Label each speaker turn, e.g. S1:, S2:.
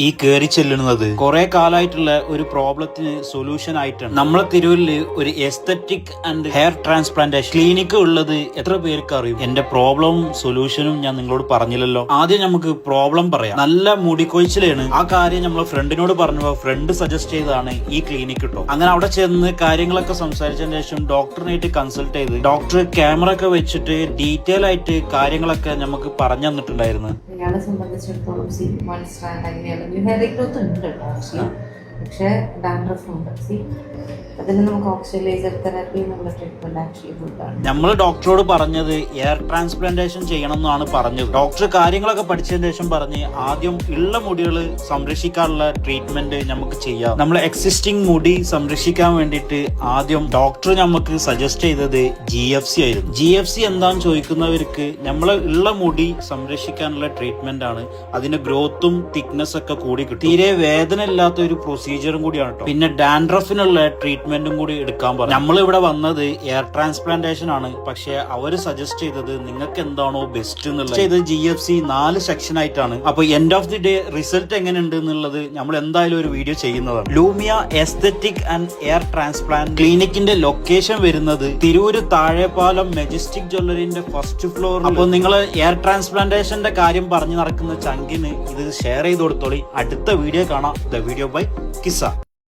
S1: ഈ കയറി ചെല്ലുന്നത് കുറെ കാലമായിട്ടുള്ള ഒരു പ്രോബ്ലത്തിന് സൊല്യൂഷൻ ആയിട്ടാണ്. നമ്മളെ തിരൂരിൽ ഒരു aesthetic and hair transplantation clinic ഉള്ളത് എത്ര പേർക്ക് അറിയും? എന്റെ പ്രോബ്ലവും സൊല്യൂഷനും ഞാൻ നിങ്ങളോട് പറഞ്ഞില്ലല്ലോ. ആദ്യം നമുക്ക് പ്രോബ്ലം പറയാം. നല്ല മുടിക്കൊഴിച്ചിലാണ്. ആ കാര്യം നമ്മളെ ഫ്രണ്ടിനോട് പറഞ്ഞപ്പോ ഫ്രണ്ട് സജസ്റ്റ് ചെയ്തതാണ് ഈ ക്ലിനിക്ക് കേട്ടോ. അങ്ങനെ അവിടെ ചെന്ന് കാര്യങ്ങളൊക്കെ സംസാരിച്ചതിന് ശേഷം ഡോക്ടറിനായിട്ട് കൺസൾട്ട് ചെയ്ത് ഡോക്ടർ ക്യാമറ ഒക്കെ വെച്ചിട്ട് ഡീറ്റെയിൽ ആയിട്ട് കാര്യങ്ങളൊക്കെ നമുക്ക് പറഞ്ഞു തന്നിട്ടുണ്ടായിരുന്നു.
S2: ഇയാളെ സംബന്ധിച്ചിടത്തോളം ഹെയർ ഗ്രോത്ത് ഉണ്ട് കേട്ടോ ആക്ച്വലി, പക്ഷേ ഡാൻഡ്രഫ് ഉണ്ട്. അതിന് നമുക്ക് ഓക്സിഡൈസർ തെറാപ്പി എന്നുള്ള ട്രീറ്റ്മെന്റ് ആക്ച്വലി ഗുഡാണ്.
S1: നമ്മൾ ഡോക്ടറോട് പറഞ്ഞത് എയർ ട്രാൻസ്പ്ലാന്റേഷൻ ചെയ്യണം എന്നാണ് പറഞ്ഞത്. ഡോക്ടർ കാര്യങ്ങളൊക്കെ പഠിച്ചതിന് ശേഷം പറഞ്ഞ് ആദ്യം ഉള്ള മുടികൾ സംരക്ഷിക്കാനുള്ള ട്രീറ്റ്മെന്റ് നമുക്ക് ചെയ്യാം. നമ്മളെ എക്സിസ്റ്റിംഗ് മുടി സംരക്ഷിക്കാൻ വേണ്ടിയിട്ട് ആദ്യം ഡോക്ടർ നമുക്ക് സജസ്റ്റ് ചെയ്തത് GFC ആയിരുന്നു. GFC എന്താന്ന് ചോദിക്കുന്നവർക്ക് നമ്മളെ ഉള്ള മുടി സംരക്ഷിക്കാനുള്ള ട്രീറ്റ്മെന്റ് ആണ്. അതിന്റെ ഗ്രോത്തും തിക്നെസ് ഒക്കെ കൂടി കിട്ടും. തീരെ വേദന ഇല്ലാത്ത ഒരു പ്രൊസീജിയറും കൂടിയാണ് കേട്ടോ. പിന്നെ ഡാൻഡ്രഫിനുള്ള ട്രീറ്റ്മെന്റും കൂടി എടുക്കാൻ പറഞ്ഞു. നമ്മളിവിടെ വന്നത് എയർ ട്രാൻസ്പ്ലാന്റേഷൻ ആണ്, പക്ഷെ അവര് സജസ്റ്റ് ചെയ്തത് നിങ്ങൾക്ക് എന്താണോ ബെസ്റ്റ് എന്നുള്ളത് ചെയ്തത് GFC 4 സെക്ഷൻ ആയിട്ടാണ്. അപ്പൊ end of the day result എങ്ങനെയുണ്ട് എന്നുള്ളത് നമ്മൾ എന്തായാലും ഒരു വീഡിയോ ചെയ്യുന്നതാണ്. Lumia aesthetic and hair transplant ക്ലിനിക്കിന്റെ ലൊക്കേഷൻ വരുന്നത് തിരൂര് താഴെപ്പാലം മെജസ്റ്റിക് ജ്വല്ലറിന്റെ ഫസ്റ്റ് ഫ്ലോറിൽ. അപ്പൊ നിങ്ങൾ എയർ ട്രാൻസ്പ്ലാന്റേഷന്റെ കാര്യം പറഞ്ഞു നടക്കുന്ന ചങ്കിന് ഇത് ഷെയർ ചെയ്ത് കൊടുത്തോളി. അടുത്ത വീഡിയോ കാണാം. The video by Qissa.